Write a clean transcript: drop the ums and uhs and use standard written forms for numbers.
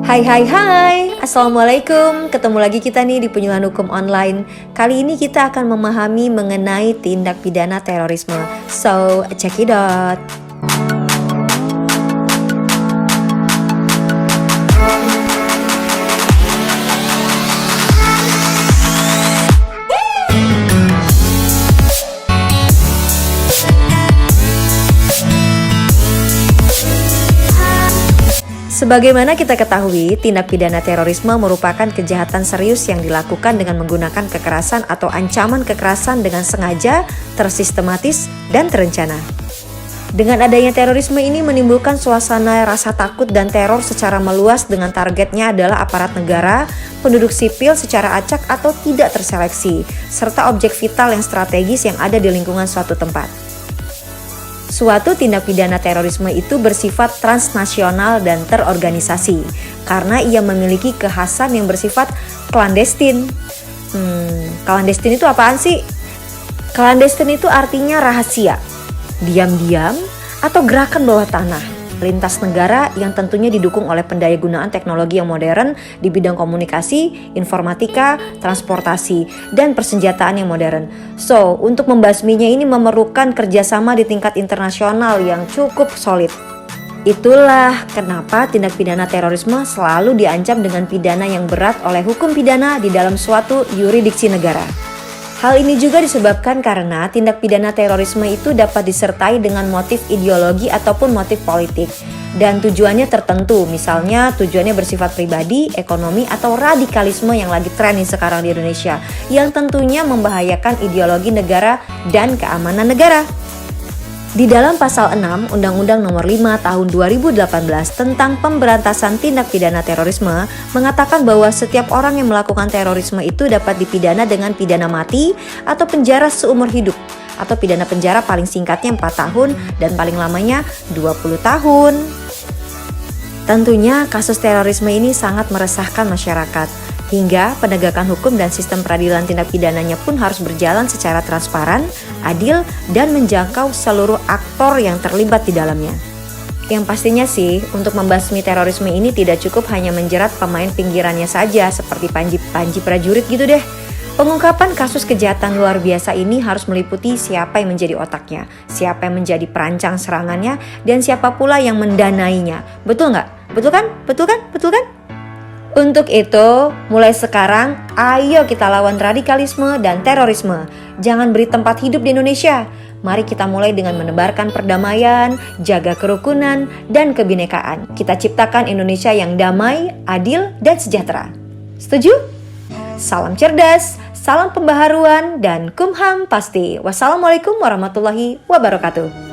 Hai hai hai, Assalamualaikum. Ketemu lagi kita nih di Penyuluhan Hukum Online. Kali ini kita akan memahami mengenai tindak pidana terorisme. So, check it out. Sebagaimana kita ketahui, tindak pidana terorisme merupakan kejahatan serius yang dilakukan dengan menggunakan kekerasan atau ancaman kekerasan dengan sengaja, tersistematis, dan terencana. Dengan adanya terorisme ini menimbulkan suasana rasa takut dan teror secara meluas dengan targetnya adalah aparat negara, penduduk sipil secara acak atau tidak terseleksi, serta objek vital yang strategis yang ada di lingkungan suatu tempat. Suatu tindak pidana terorisme itu bersifat transnasional dan terorganisasi karena ia memiliki kekhasan yang bersifat klandestin. Klandestin itu apaan sih? Klandestin itu artinya rahasia, diam-diam, atau gerakan bawah tanah, lintas negara yang tentunya didukung oleh pendayagunaan teknologi yang modern di bidang komunikasi, informatika, transportasi, dan persenjataan yang modern. So, untuk membasminya ini memerlukan kerjasama di tingkat internasional yang cukup solid. Itulah kenapa tindak pidana terorisme selalu diancam dengan pidana yang berat oleh hukum pidana di dalam suatu yurisdiksi negara. Hal ini juga disebabkan karena tindak pidana terorisme itu dapat disertai dengan motif ideologi ataupun motif politik dan tujuannya tertentu, misalnya tujuannya bersifat pribadi, ekonomi, atau radikalisme yang lagi tren nih sekarang di Indonesia yang tentunya membahayakan ideologi negara dan keamanan negara. Di dalam pasal 6 Undang-Undang Nomor 5 Tahun 2018 tentang pemberantasan tindak pidana terorisme mengatakan bahwa setiap orang yang melakukan terorisme itu dapat dipidana dengan pidana mati atau penjara seumur hidup atau pidana penjara paling singkatnya 4 tahun dan paling lamanya 20 tahun. Tentunya kasus terorisme ini sangat meresahkan masyarakat. Hingga penegakan hukum dan sistem peradilan tindak pidananya pun harus berjalan secara transparan, adil, dan menjangkau seluruh aktor yang terlibat di dalamnya. Yang pastinya sih, untuk membasmi terorisme ini tidak cukup hanya menjerat pemain pinggirannya saja seperti panji prajurit gitu deh. Pengungkapan kasus kejahatan luar biasa ini harus meliputi siapa yang menjadi otaknya, siapa yang menjadi perancang serangannya, dan siapa pula yang mendanainya. Betul nggak? Betul kan? Betul kan? Betul kan? Untuk itu, mulai sekarang, ayo kita lawan radikalisme dan terorisme. Jangan beri tempat hidup di Indonesia. Mari kita mulai dengan menebarkan perdamaian, jaga kerukunan, dan kebinekaan. Kita ciptakan Indonesia yang damai, adil, dan sejahtera. Setuju? Salam cerdas, salam pembaharuan, dan kumham pasti. Wassalamualaikum warahmatullahi wabarakatuh.